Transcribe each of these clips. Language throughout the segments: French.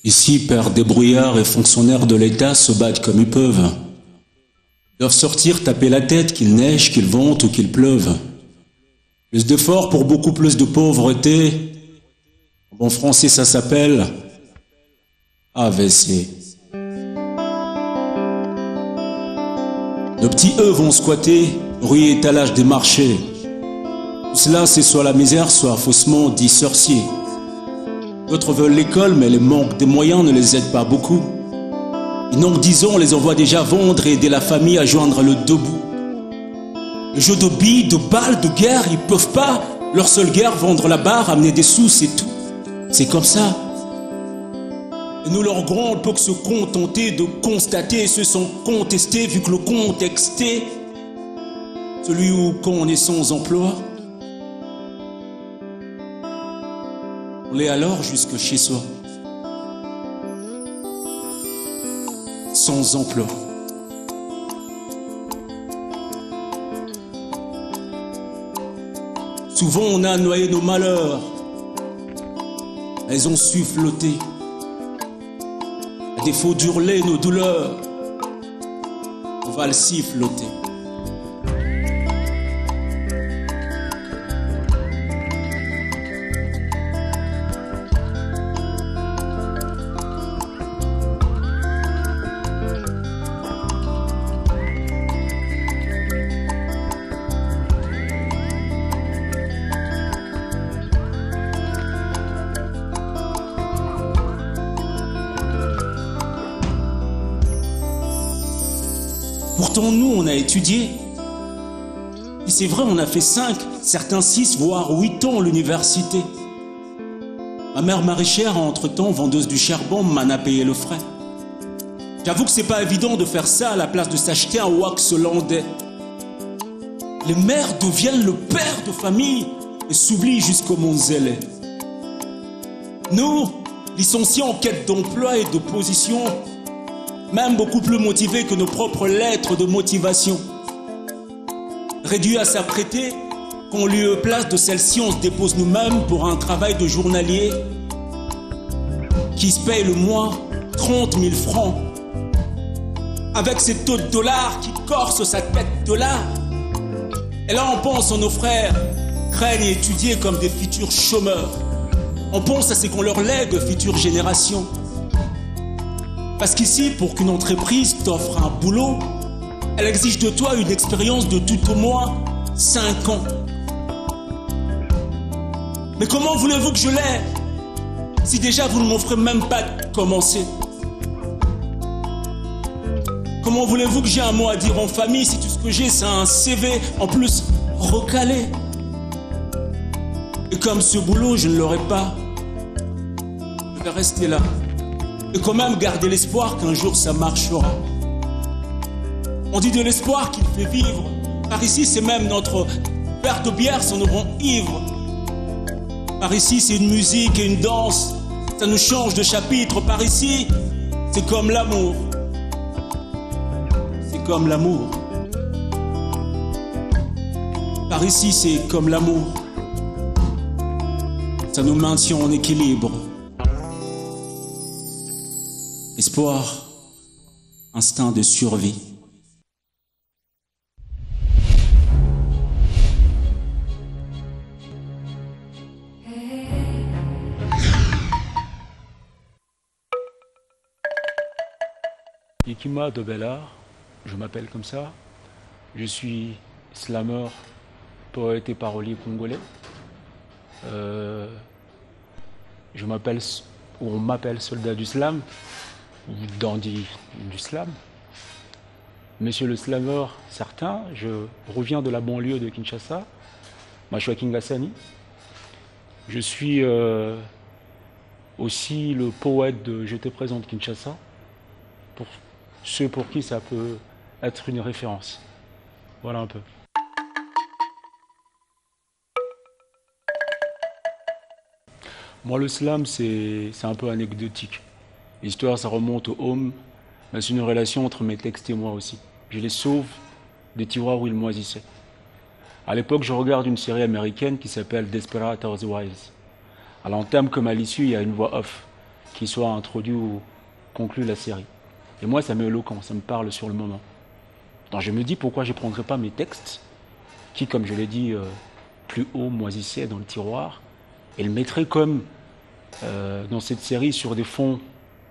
Ici, pères débrouillards et fonctionnaires de l'État se battent comme ils peuvent. Ils doivent sortir, taper la tête, qu'il neige, qu'il vente ou qu'il pleuve. Plus d'efforts pour beaucoup plus de pauvreté. En bon français, ça s'appelle AVC. De petits œufs vont squatter, rue et étalage des marchés. Tout cela, c'est soit la misère, soit faussement dit sorcier. D'autres veulent l'école, mais le manque des moyens ne les aide pas beaucoup. Ils n'ont que 10 ans, on les envoie déjà vendre et aider la famille à joindre le debout. Le jeu de billes, de balles, de guerre, ils peuvent pas. Leur seule guerre, vendre la barre, amener des sous, c'est tout. C'est comme ça. Et nous, leurs grands, on peut que se contenter de constater et se sont contestés, vu que le contexte est celui où, quand on est sans emploi, on l'est alors jusque chez soi. Sans emploi. Souvent on a noyé nos malheurs. Elles ont su flotter. À défaut d'hurler nos douleurs, on va le siffloter. Pourtant, nous, on a étudié. Et c'est vrai, on a fait 5, certains 6, voire 8 ans à l'université. Ma mère maraîchère, entre-temps, vendeuse du charbon, m'en a payé le frais. J'avoue que c'est pas évident de faire ça à la place de s'acheter un wax hollandais. Les mères deviennent le père de famille et s'oublient jusqu'au Mont-Zélé. Nous, licenciés en quête d'emploi et de position, même beaucoup plus motivés que nos propres lettres de motivation. Réduits à s'apprêter, qu'en lieu place de celle-ci, on se dépose nous-mêmes pour un travail de journalier qui se paye le mois 30 000 francs. Avec ces taux de dollars qui corsent sa tête de là. Et là, on pense en nos frères, craignent et étudier comme des futurs chômeurs. On pense à ce qu'on leur lègue, futures générations. Parce qu'ici, pour qu'une entreprise t'offre un boulot, elle exige de toi une expérience de tout au moins 5 ans. Mais comment voulez-vous que je l'aie si déjà vous ne m'offrez même pas de commencer? Comment voulez-vous que j'ai un mot à dire en famille si tout ce que j'ai c'est un CV en plus recalé? Et comme ce boulot je ne l'aurai pas, je vais rester là. Et quand même garder l'espoir qu'un jour ça marchera. On dit de l'espoir qu'il fait vivre. Par ici c'est même notre verre de bière sans nous rend ivres. Par ici c'est une musique et une danse. Ça nous change de chapitre. Par ici c'est comme l'amour. C'est comme l'amour. Par ici c'est comme l'amour. Ça nous maintient en équilibre. Espoir, instinct de survie. Yekima de Bellar, je m'appelle comme ça. Je suis slammer, poète et parolier congolais. Je m'appelle, ou on m'appelle soldat du slam, ou dandy du slam. Monsieur le slammer, certain, je reviens de la banlieue de Kinshasa. Moi, je suis à Kingasani. Je suis aussi le poète de Je te présente Kinshasa, pour ceux pour qui ça peut être une référence. Voilà un peu. Moi, le slam, c'est un peu anecdotique. L'histoire, ça remonte au home. C'est une relation entre mes textes et moi aussi. Je les sauve des tiroirs où ils moisissaient. À l'époque, je regarde une série américaine qui s'appelle Desperate Housewives. À l'entame comme à l'issue, il y a une voix off qui soit introduite ou conclut la série. Et moi, ça m'est éloquent, ça me parle sur le moment. Donc je me dis pourquoi je ne prendrais pas mes textes, qui, comme je l'ai dit plus haut, moisissaient dans le tiroir, et le mettrais comme dans cette série sur des fonds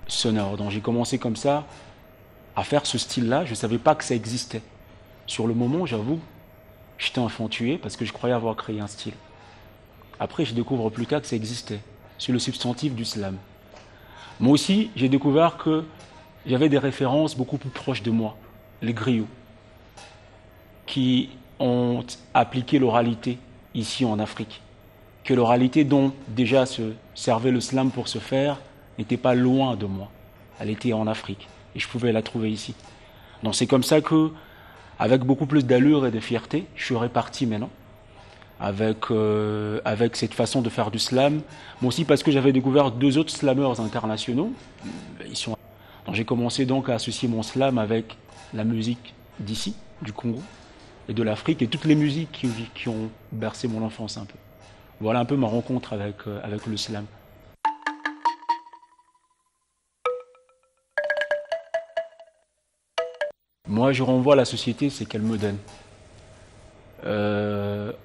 sonores. Donc j'ai commencé comme ça à faire ce style-là. Je ne savais pas que ça existait. Sur le moment, j'avoue, j'étais infatué parce que je croyais avoir créé un style. Après, je découvre plus tard que ça existait. C'est le substantif du slam. Moi aussi, j'ai découvert que j'avais des références beaucoup plus proches de moi. Les griots, qui ont appliqué l'oralité ici en Afrique. Que l'oralité dont déjà se servait le slam pour se faire n'était pas loin de moi. Elle était en Afrique et je pouvais la trouver ici. Donc c'est comme ça que, avec beaucoup plus d'allure et de fierté, je suis reparti maintenant avec cette façon de faire du slam. Moi aussi parce que j'avais découvert 2 autres slammers internationaux. Donc j'ai commencé donc à associer mon slam avec la musique d'ici, du Congo et de l'Afrique et toutes les musiques qui ont bercé mon enfance un peu. Voilà un peu ma rencontre avec le slam. Moi, je renvoie à la société ce qu'elle me donne.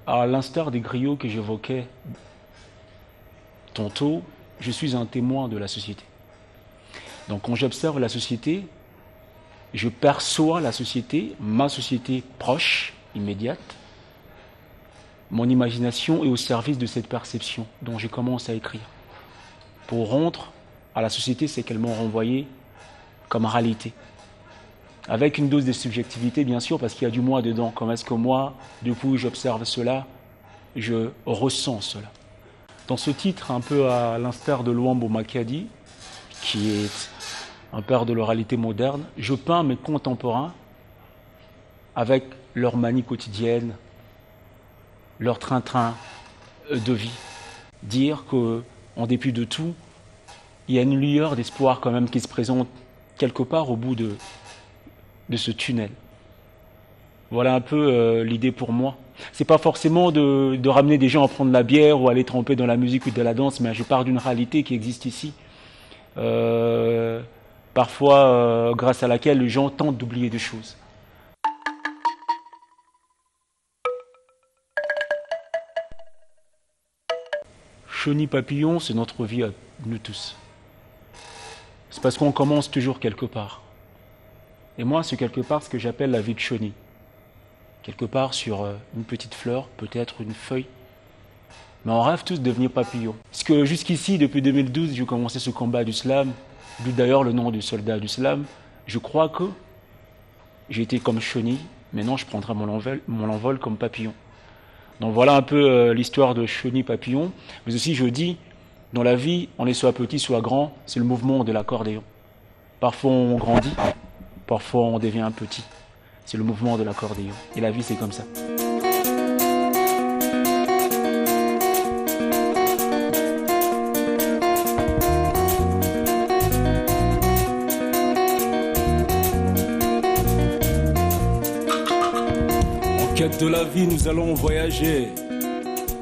À l'instar des griots que j'évoquais tantôt, je suis un témoin de la société. Donc quand j'observe la société, je perçois la société, ma société proche, immédiate. Mon imagination est au service de cette perception dont je commence à écrire. Pour rendre à la société ce qu'elle m'a renvoyé comme réalité. Avec une dose de subjectivité, bien sûr, parce qu'il y a du moi dedans. Comment est-ce que moi, depuis j'observe cela, je ressens cela. Dans ce titre, un peu à l'instar de Luambo Makadi, qui est un père de l'oralité moderne, je peins mes contemporains avec leur manie quotidienne, leur train-train de vie. Dire qu'en dépit de tout, il y a une lueur d'espoir quand même qui se présente quelque part au bout de ce tunnel. Voilà un peu l'idée pour moi. C'est pas forcément de ramener des gens à prendre la bière ou à les tremper dans la musique ou de la danse, mais je pars d'une réalité qui existe ici. Parfois grâce à laquelle les gens tentent d'oublier des choses. Chenille papillon, c'est notre vie à nous tous. C'est parce qu'on commence toujours quelque part. Et moi, c'est quelque part ce que j'appelle la vie de chenille. Quelque part sur une petite fleur, peut-être une feuille. Mais on rêve tous de devenir papillon. Parce que jusqu'ici, depuis 2012, j'ai commencé ce combat du slam, d'où d'ailleurs le nom du soldat du slam. Je crois que j'ai été comme chenille, maintenant je prendrai mon envol comme papillon. Donc voilà un peu l'histoire de chenille papillon. Mais aussi je dis, dans la vie, on est soit petit, soit grand, c'est le mouvement de l'accordéon. Parfois on grandit, parfois on devient un petit. C'est le mouvement de l'accordéon. Et la vie c'est comme ça. De la vie, nous allons voyager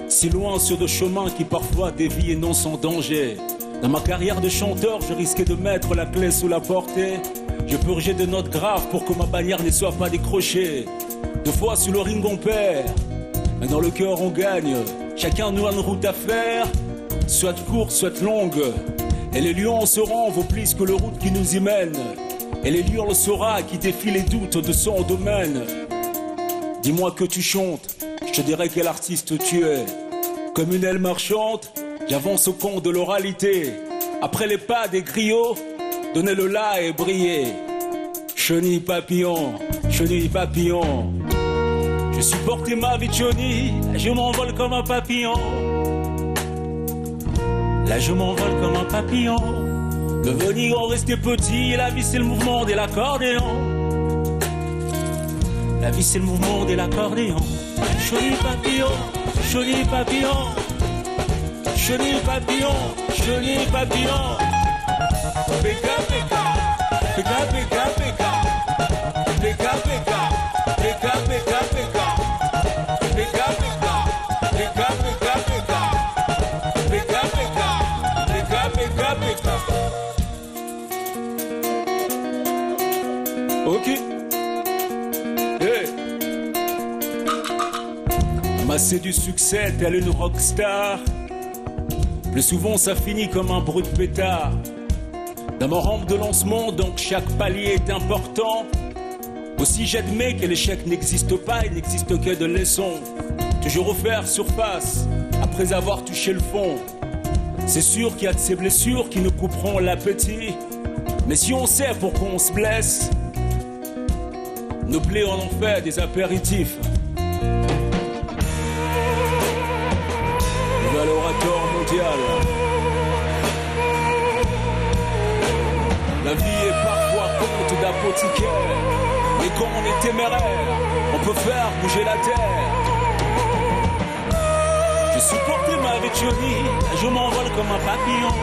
si loin sur de chemins qui parfois dévient et non sans danger. Dans ma carrière de chanteur, je risquais de mettre la clé sous la portée. Je purgeais de notes graves pour que ma bannière ne soit pas décrochée. 2 fois sur le ring on perd, mais dans le cœur on gagne. Chacun nous a une route à faire, soit courte, soit longue. Et les lions sauront vaut plus que le route qui nous y mène. Et les lions le saura qui défie les doutes de son domaine. Dis-moi que tu chantes, je te dirai quel artiste tu es. Comme une aile marchante, j'avance au compte de l'oralité. Après les pas des griots, donnez-le là et brillez. Chenille papillon, chenille papillon. Je supportais ma vie de chenille, je m'envole comme un papillon. Là je m'envole comme un papillon. Devenir en rester petit, la vie c'est le mouvement de l'accordéon. La vie c'est le mouvement de l'accordéon. Chenille papillon, chenille papillon. Chenille papillon, chenille papillon. Péka péka, péka péka péka. Péka péka, péka péka péka. Péka péka, péka péka péka. Péka péka, péka péka péka. Ok. Hey. Amassé du succès, telle une rockstar. Plus souvent ça finit comme un bruit de pétard. Dans mon rampe de lancement, donc chaque palier est important. Aussi j'admets que l'échec n'existe pas, il n'existe que de leçons. Toujours refaire surface, après avoir touché le fond. C'est sûr qu'il y a de ces blessures qui nous couperont l'appétit. Mais si on sait pourquoi on se blesse, nos plaies en ont fait des apéritifs. Nouvel orateur mondial. La vie est parfois conte d'apothicaire. Mais quand on est téméraire, on peut faire bouger la terre. Je supportais ma vie de chenille, je m'envole comme un papillon.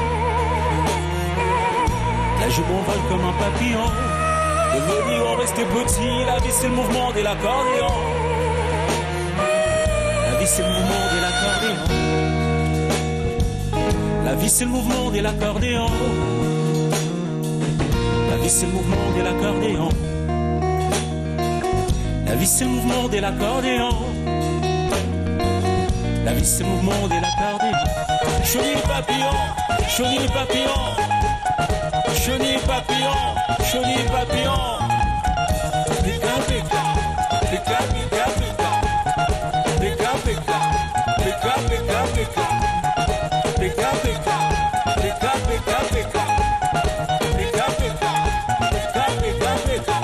Là je m'envole comme un papillon. Devenir en rester petit, la vie c'est le mouvement de l'accordéon. La vie c'est le mouvement de l'accordéon. La vie c'est le mouvement de l'accordéon. La vie c'est le mouvement de l'accordéon. La vie c'est le mouvement de l'accordéon. La vie c'est le mouvement de l'accordéon. Chenille papillon, chenille papillon. Chenille papillon, chenille papillon. Péka péka, péka péka péka. Péka péka, péka péka péka. Péka péka, péka péka péka. Péka péka, péka péka péka.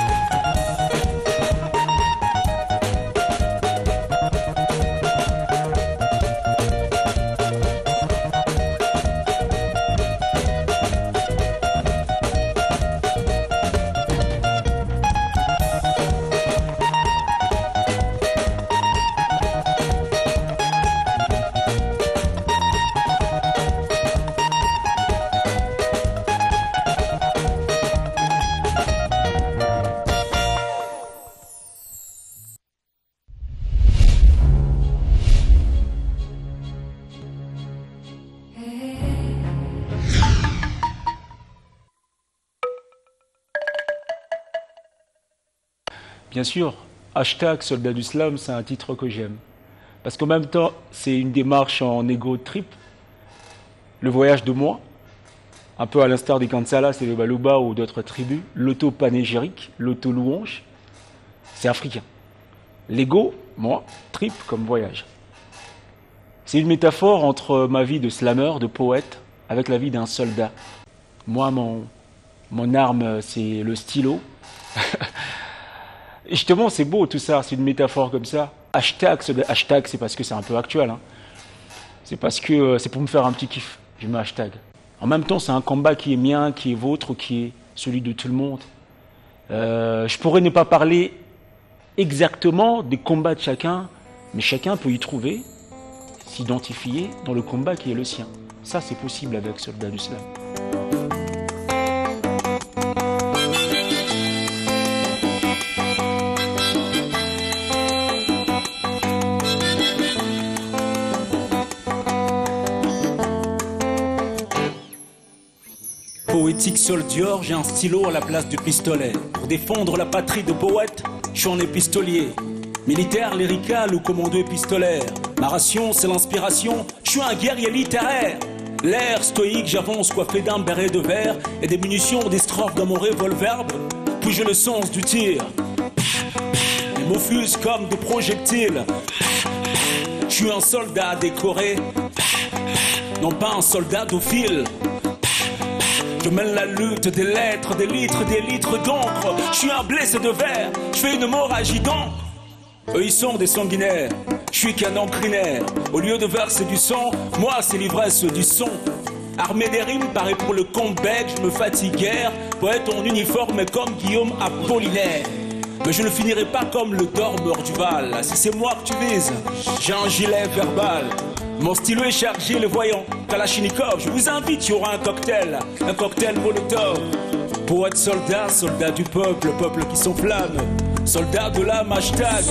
Bien sûr, hashtag Soldat du Slam, c'est un titre que j'aime. Parce qu'en même temps, c'est une démarche en ego trip, le voyage de moi, un peu à l'instar des Kansalas et le Baluba ou d'autres tribus, l'auto-panégyrique, l'auto-louange, c'est africain. L'ego, moi, trip comme voyage. C'est une métaphore entre ma vie de slammer, de poète, avec la vie d'un soldat. Moi, mon arme, c'est le stylo. Et justement, c'est beau tout ça, c'est une métaphore comme ça. Hashtag, c'est parce que c'est un peu actuel. Hein. C'est parce que c'est pour me faire un petit kiff. Je mets hashtag. En même temps, c'est un combat qui est mien, qui est vôtre, qui est celui de tout le monde. Je pourrais ne pas parler exactement des combats de chacun, mais chacun peut y trouver, s'identifier dans le combat qui est le sien. Ça, c'est possible avec Soldat du Slam. Poétique soldier, j'ai un stylo à la place du pistolet. Pour défendre la patrie de poète, je suis un épistolier. Militaire, lyrical ou commando épistolaire. Ma ration, c'est l'inspiration, je suis un guerrier littéraire. L'air stoïque, j'avance coiffé d'un béret de verre et des munitions, des strophes dans mon revolver. Puis j'ai le sens du tir. Les mots fusent comme des projectiles. Je suis un soldat décoré, non pas un soldat d'ophile. Je mène la lutte des lettres, des litres d'encre. Je suis un blessé de verre, je fais une hémorragie d'encre. Eux ils sont des sanguinaires, je suis qu'un encrinaire. Au lieu de verser du sang, moi c'est l'ivresse du son. Armé des rimes, pareil pour le combat, je me fatigue guère. Poète en uniforme comme Guillaume Apollinaire. Mais je ne finirai pas comme le dormeur du Val. Si c'est moi que tu vises, j'ai un gilet verbal. Mon stylo est chargé, le voyant. Kalachnikov, je vous invite, il y aura un cocktail Molotov. Poète soldat, soldat du peuple, peuple qui s'enflamme. Soldat de l'âme, hashtag.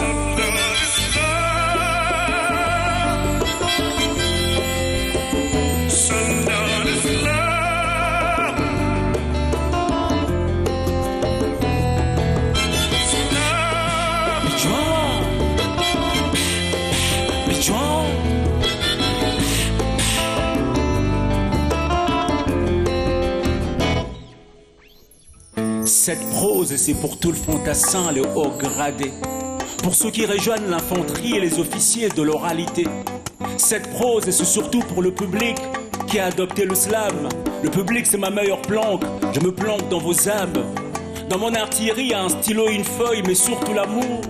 Cette prose, c'est pour tout le fantassin, le haut gradé. Pour ceux qui rejoignent l'infanterie et les officiers de l'oralité. Cette prose, c'est surtout pour le public qui a adopté le slam. Le public, c'est ma meilleure planque. Je me planque dans vos âmes. Dans mon artillerie, il y a un stylo, une feuille, mais surtout l'amour.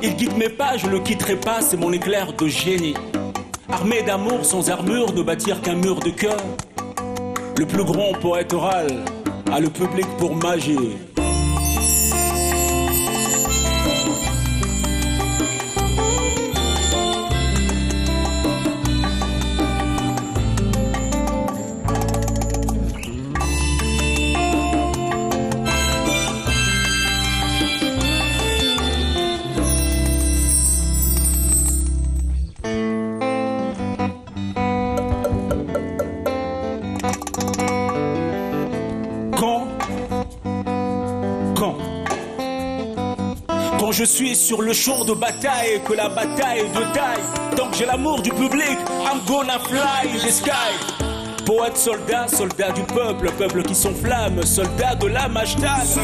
Il guide mes pas, je ne le quitterai pas, c'est mon éclair de génie. Armé d'amour, sans armure, ne bâtir qu'un mur de cœur. Le plus grand poète oral a le public pour magie. Quand je suis sur le champ de bataille, que la bataille est de taille, tant que j'ai l'amour du public, I'm gonna fly the sky. Poète soldat, soldat du peuple, peuple qui s'enflamme, soldat de l'âme, hashtag.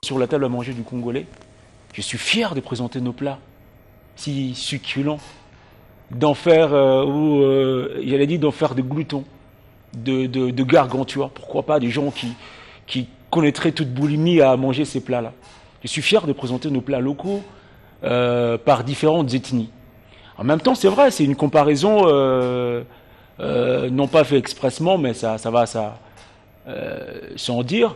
Sur la table à manger du Congolais, je suis fier de présenter nos plats si succulents, d'en faire, j'allais dire, d'en faire des gloutons, de gargantua, pourquoi pas, des gens qui connaîtraient toute boulimie à manger ces plats-là. Je suis fier de présenter nos plats locaux par différentes ethnies. En même temps, c'est vrai, c'est une comparaison, non pas fait expressement, mais ça va sans dire,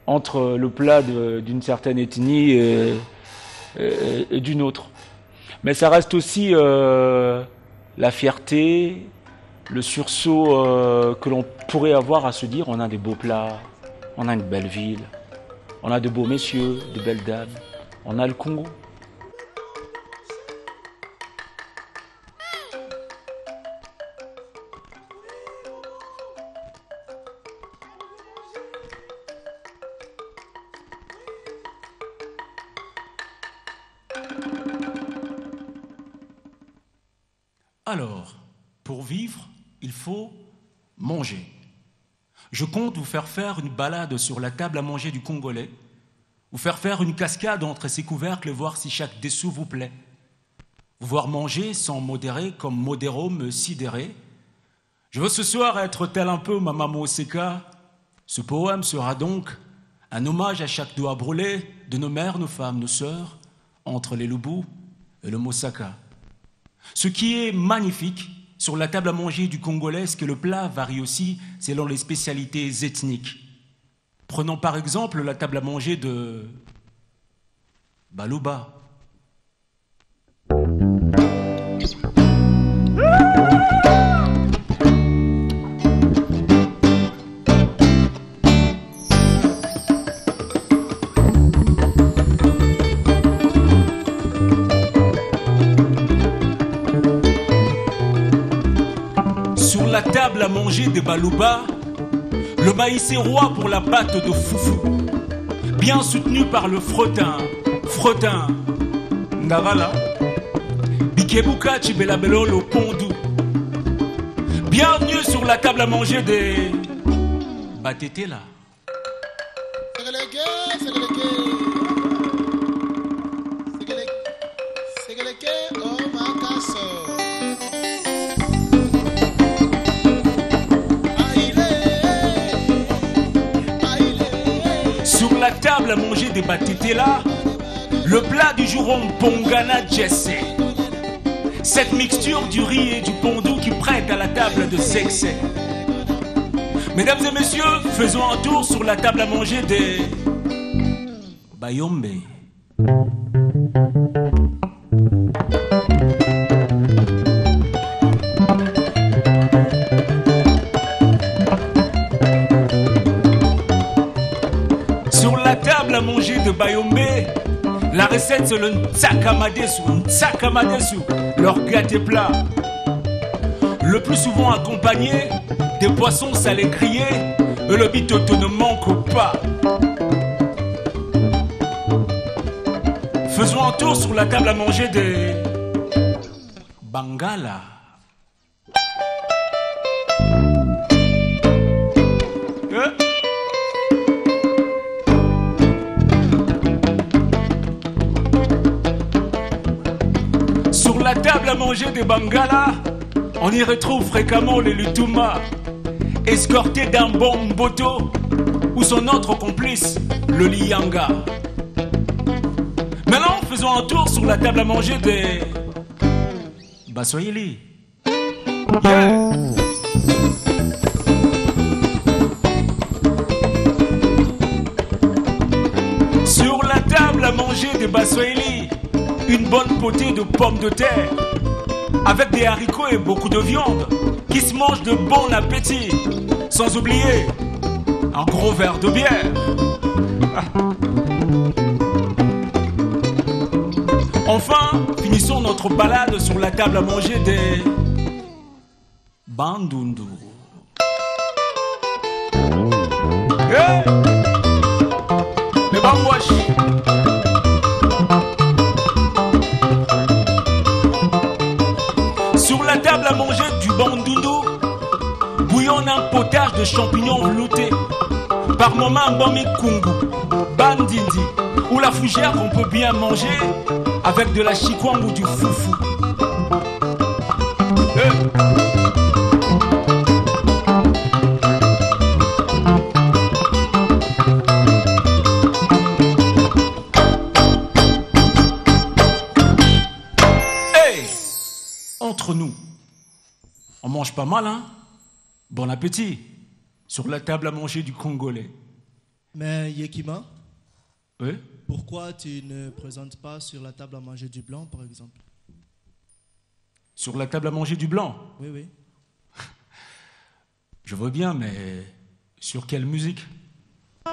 entre le plat d'une certaine ethnie et d'une autre. Mais ça reste aussi la fierté, le sursaut que l'on pourrait avoir à se dire on a des beaux plats, on a une belle ville, on a de beaux messieurs, de belles dames, on a le Congo. Alors, pour vivre, il faut manger. Je compte vous faire une balade sur la table à manger du Congolais, vous faire une cascade entre ces couvercles, voir si chaque dessous vous plaît. Vous voir manger sans modérer, comme Modéro me sidérer. Je veux ce soir être tel un peu ma maman Oseka. Ce poème sera donc un hommage à chaque doigt brûlé de nos mères, nos femmes, nos sœurs, entre les Lubus et le Mosaka. Ce qui est magnifique sur la table à manger du Congolais, c'est que le plat varie aussi selon les spécialités ethniques. Prenons par exemple la table à manger de Balouba. Sur la table à manger de Balouba, le maïs est roi pour la pâte de foufou, bien soutenu par le fretin, Ndavala, Bikebuka Chibelabelo le Pondou. Bienvenue sur la table à manger des Batetela. Sur la table à manger des Batetela, le plat du jour en Pongana Jesse. Cette mixture du riz et du pondou qui prête à la table de sexe. Mesdames et messieurs, faisons un tour sur la table à manger des Bayombe. Sur la table à manger de Bayombe, la recette c'est le Ntsakamadesu, leur gâté plat. Le plus souvent accompagné des poissons salés grillés et le bitoto ne manque pas. Faisons un tour sur la table à manger des Bangala. Sur la table à manger des Bangala, on y retrouve fréquemment les Lutuma, escortés d'un bon Mboto ou son autre complice, le Lianga. Maintenant, faisons un tour sur la table à manger des Baswahili. Yeah. Sur la table à manger des Baswahili, une bonne potée de pommes de terre, avec des haricots et beaucoup de viande, qui se mange de bon appétit, sans oublier un gros verre de bière. Enfin, finissons notre balade sur la table à manger des Bandundu. Hey! Les Bangwash. Sur la table à manger du Bandundu, bouillonne un potage de champignons veloutés, par moments Bami Kungu, Bandindi, ou la fougère qu'on peut bien manger avec de la chikwang ou du foufou. Entre nous, on mange pas mal, hein? Bon appétit sur la table à manger du Congolais. Mais Yekima, Oui? pourquoi tu ne présentes pas sur la table à manger du blanc, par exemple? Sur la table à manger du blanc? Oui, oui. Je veux bien, mais sur quelle musique? Ah.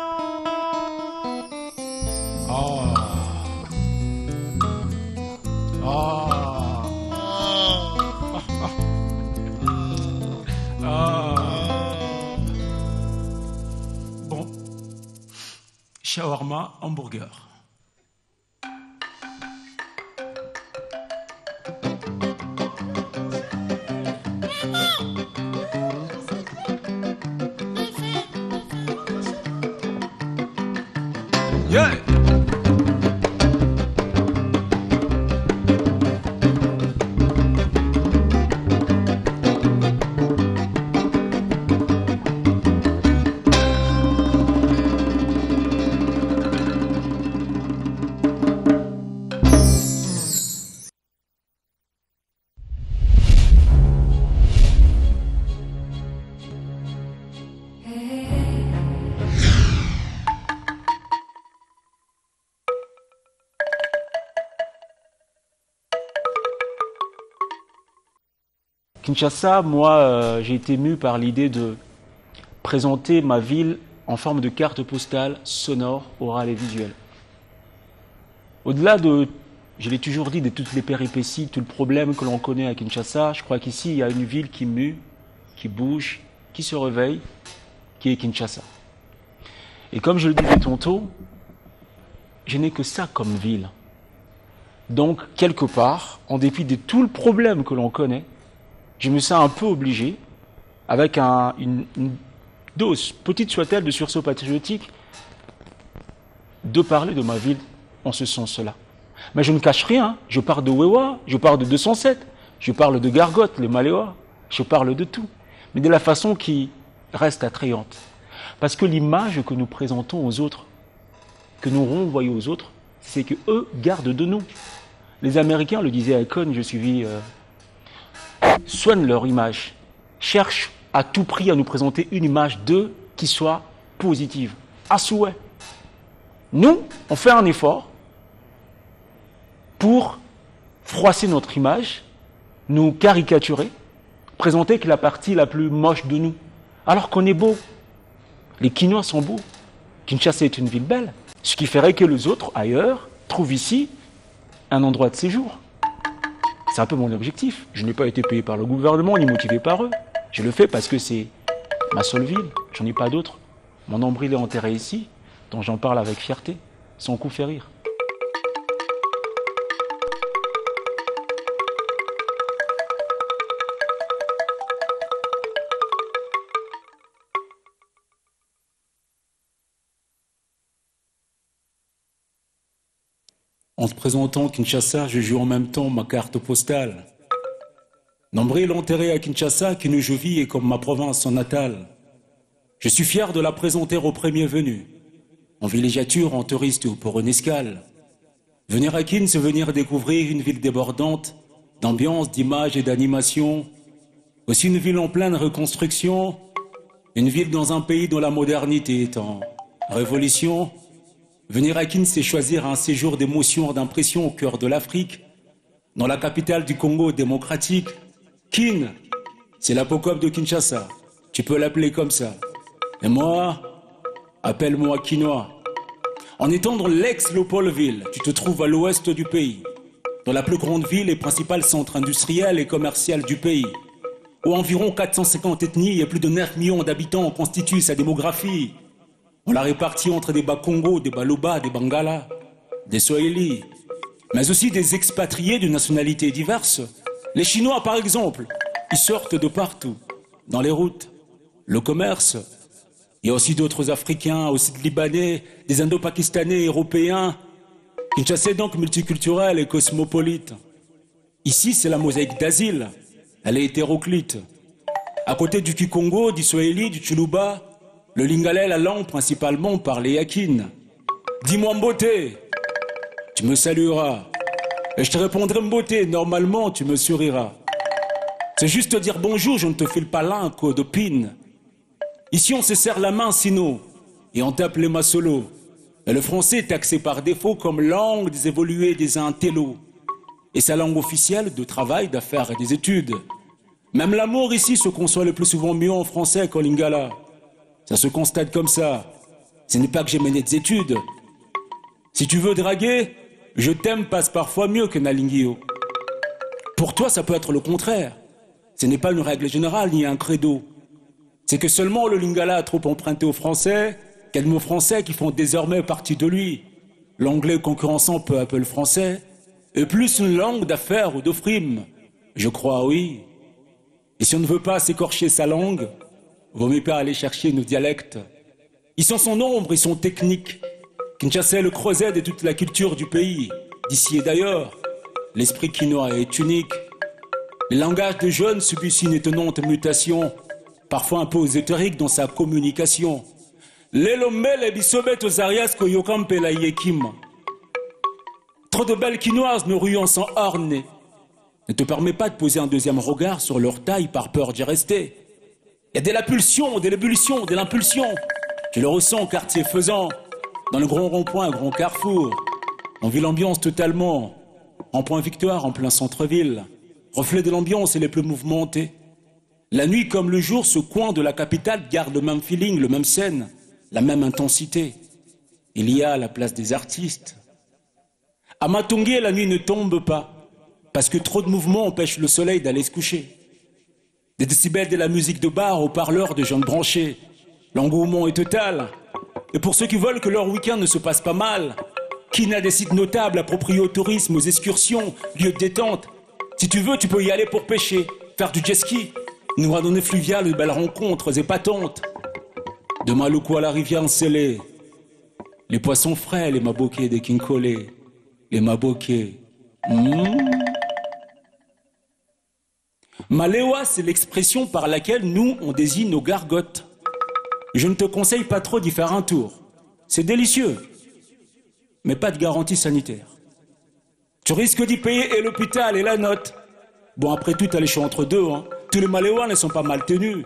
Ah. Ah. Bon. Shawarma, hamburger. Yeah. Kinshasa, moi, j'ai été mu par l'idée de présenter ma ville en forme de carte postale sonore, orale et visuelle. Au-delà de, je l'ai toujours dit, de toutes les péripéties, tout le problème que l'on connaît à Kinshasa, je crois qu'ici, il y a une ville qui mue, qui bouge, qui se réveille, qui est Kinshasa. Et comme je le disais tantôt, je n'ai que ça comme ville. Donc, quelque part, en dépit de tout le problème que l'on connaît, je me sens un peu obligé, avec une dose, petite soit-elle, de sursaut patriotique, de parler de ma ville en ce sens-là. Mais je ne cache rien, je parle de Wewa, je parle de 207, je parle de Gargote, les Maléois, je parle de tout, mais de la façon qui reste attrayante. Parce que l'image que nous présentons aux autres, que nous renvoyons aux autres, c'est qu'eux gardent de nous. Les Américains, le disait Icon, je suivis, soignent leur image, cherchent à tout prix à nous présenter une image d'eux qui soit positive, à souhait. Nous, on fait un effort pour froisser notre image, nous caricaturer, présenter que la partie la plus moche de nous, alors qu'on est beau. Les Kinois sont beaux. Kinshasa est une ville belle, ce qui ferait que les autres, ailleurs, trouvent ici un endroit de séjour. C'est un peu mon objectif. Je n'ai pas été payé par le gouvernement, ni motivé par eux. Je le fais parce que c'est ma seule ville, j'en ai pas d'autre. Mon nombril est enterré ici, dont j'en parle avec fierté. Son coup fait rire. En te présentant Kinshasa, je joue en même temps ma carte postale. Nombril enterré à Kinshasa, qui nous je vis est comme ma province natale. Je suis fier de la présenter aux premiers venus, en villégiature, en touriste ou pour une escale. Venir à Kin, c'est venir découvrir une ville débordante d'ambiance, d'image et d'animation. Aussi une ville en pleine reconstruction, une ville dans un pays dont la modernité est en révolution. Venir à Kin, c'est choisir un séjour d'émotion, d'impression au cœur de l'Afrique, dans la capitale du Congo démocratique. Kin, c'est l'apocope de Kinshasa. Tu peux l'appeler comme ça. Et moi, appelle-moi Kinois. En étant dans l'ex-Léopoldville, tu te trouves à l'ouest du pays, dans la plus grande ville et principal centre industriel et commercial du pays, où environ 450 ethnies et plus de 9 millions d'habitants constituent sa démographie. On l'a répartie entre des Bakongo, des Baloba, des Bangala, des Swahili, mais aussi des expatriés de nationalités diverses. Les Chinois, par exemple, ils sortent de partout, dans les routes, le commerce. Il y a aussi d'autres Africains, aussi des Libanais, des Indo-Pakistanais, Européens. Kinshasa est donc multiculturel et cosmopolite. Ici, c'est la mosaïque d'asile. Elle est hétéroclite. À côté du Kikongo, du Swahili, du Tchuluba, le Lingala est la langue principalement parlée à Kin. Dis-moi Mboté, tu me salueras. Et je te répondrai Mboté, normalement tu me souriras. C'est juste te dire bonjour, je ne te file pas l'inco de pin. Ici on se serre la main sinon, et on tape les masolos. Et le français est taxé par défaut comme langue des évolués des intellos. Et sa langue officielle de travail, d'affaires et des études. Même l'amour ici se conçoit le plus souvent mieux en français qu'en lingala. Ça se constate comme ça. Ce n'est pas que j'ai mené des études. Si tu veux draguer, je t'aime passe parfois mieux que Nalingio. Pour toi, ça peut être le contraire. Ce n'est pas une règle générale ni un credo. C'est que seulement le lingala a trop emprunté au français, qu'il y a des mots français qui font désormais partie de lui. L'anglais concurrençant peu à peu le français, et plus une langue d'affaires ou de frime. Je crois, oui. Et si on ne veut pas s'écorcher sa langue, vaut mieux pas aller chercher nos dialectes. Ils sont son nombre, ils sont techniques. Kinshasa est le creuset de toute la culture du pays, d'ici et d'ailleurs. L'esprit quinois est unique. Le langage des jeunes subit une étonnante mutation, parfois un peu ésotérique dans sa communication. L'elomele bisobet aux arias koyokampe la yekim. Trop de belles quinoises nous ruant sans orne ne te permet pas de poser un deuxième regard sur leur taille par peur d'y rester. Il y a de la pulsion, de l'ébullition, de l'impulsion. Tu le ressens au quartier faisant, dans le grand rond-point, grand carrefour. On vit l'ambiance totalement. En point victoire, en plein centre-ville. reflet de l'ambiance et les plus mouvementés. La nuit comme le jour, ce coin de la capitale garde le même feeling, le même scène, la même intensité. Il y a la place des artistes. À Matongé, la nuit ne tombe pas, parce que trop de mouvements empêchent le soleil d'aller se coucher. Des décibels de la musique de bar aux parleurs de jeunes branchés. L'engouement est total. Et pour ceux qui veulent que leur week-end ne se passe pas mal, qui n'a des sites notables appropriés au tourisme, aux excursions, lieux de détente. Si tu veux, tu peux y aller pour pêcher, faire du jet ski, une randonnée fluviale, de belles rencontres épatantes. De Maluku à la rivière Nsele, les poissons frais, les mabokés des Kinkole, les mabokés. Malewa, c'est l'expression par laquelle nous, on désigne nos gargotes. Je ne te conseille pas trop d'y faire un tour. C'est délicieux, mais pas de garantie sanitaire. Tu risques d'y payer et l'hôpital et la note. Bon, après tout, t'as les choix entre deux. Tous les Maléois ne sont pas mal tenus,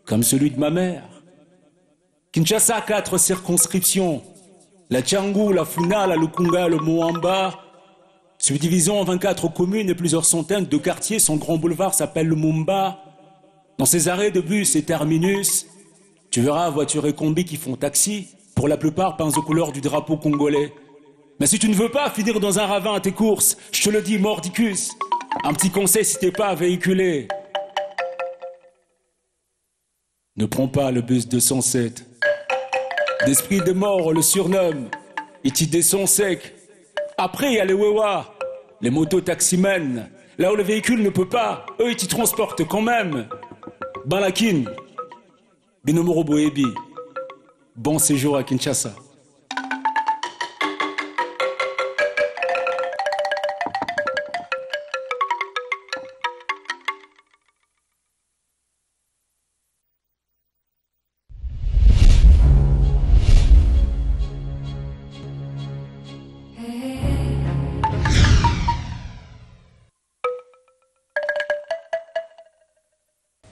comme celui de ma mère. Kinshasa a 4 circonscriptions. La Tchangou, la Funa, la Lukunga, le Moamba. Subdivisant en 24 communes et plusieurs centaines de quartiers, son grand boulevard s'appelle le Mumba. Dans ses arrêts de bus et terminus, tu verras voitures et combis qui font taxi, pour la plupart peints aux couleurs du drapeau congolais. Mais si tu ne veux pas finir dans un ravin à tes courses, je te le dis, mordicus, un petit conseil si t'es pas véhiculé. Ne prends pas le bus 207. D'esprit de mort, on le surnomme. Il t'y descend sec. Après, il y a les Wewa, les motos-taximens. Là où le véhicule ne peut pas, eux, ils t'y transportent quand même. Balakin, Binomoro Boebi. Bon séjour à Kinshasa.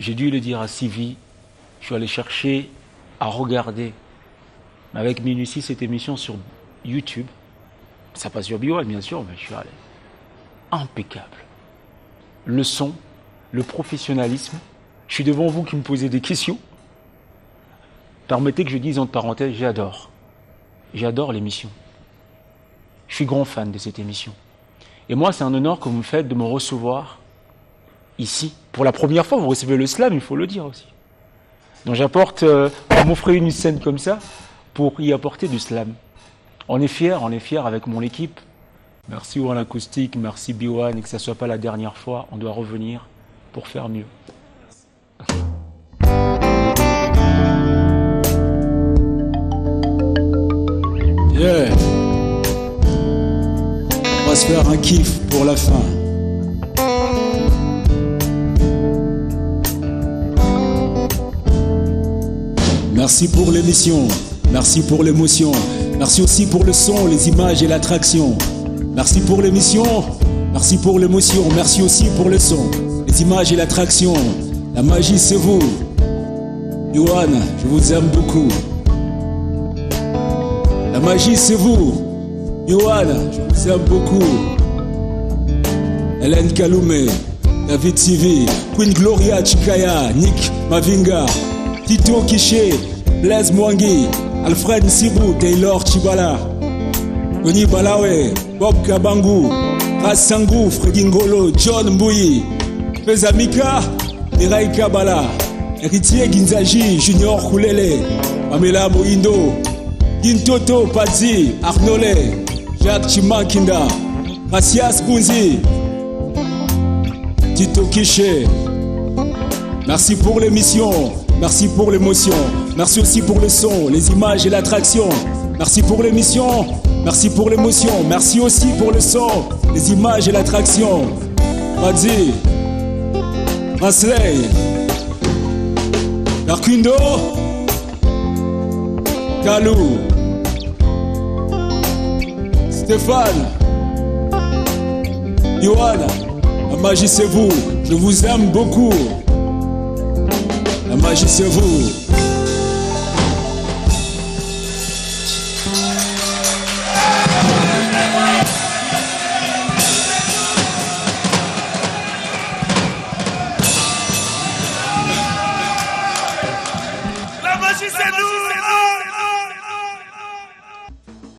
J'ai dû le dire à Sivi, je suis allé chercher à regarder avec minutie cette émission sur YouTube. Ça passe sur Bio, bien sûr, mais je suis allé. Impeccable. Le son, le professionnalisme. Je suis devant vous qui me posez des questions. Permettez que je dise entre parenthèses, j'adore. J'adore l'émission. Je suis grand fan de cette émission. Et moi, c'est un honneur que vous me faites de me recevoir ici. Pour la première fois, vous recevez le slam, il faut le dire aussi. Donc j'apporte, on m'offrait une scène comme ça pour y apporter du slam. On est fiers avec mon équipe. Merci One Acoustique, merci B1, et que ça ne soit pas la dernière fois, on doit revenir pour faire mieux. Yeah. On va se faire un kiff pour la fin. Merci pour l'émission, merci pour l'émotion, merci aussi pour le son, les images et l'attraction. Merci pour l'émission, merci pour l'émotion, merci aussi pour le son, les images et l'attraction. La magie c'est vous. Yohan, je vous aime beaucoup. La magie c'est vous. Yohan, je vous aime beaucoup. Hélène Kaloumé, David Sivi, Queen Gloria Chikaya, Nick Mavinga, Tito Kiché, Blaise Mwangi, Alfred Nsibou, Taylor Chibala, Tony Balawe, Bob Kabangu, Rassangu, Freddy Ngolo, John Mbouyi, Pezamika, Mirai Kabala, Héritier Ginzaji, Junior Koulele, Pamela Moindo, Gintoto Padzi, Arnolé, Jacques Chimakinda, Macias Bunzi, Tito Kiché. Merci pour l'émission. Merci pour l'émotion, merci aussi pour le son, les images et l'attraction. Merci pour l'émission, merci pour l'émotion, merci aussi pour le son, les images et l'attraction. Madzi, Masley, Darkundo, Kalou, Stéphane, Yohan, la magie c'est vous, je vous aime beaucoup. La magie c'est vous. Applaudissez-nous.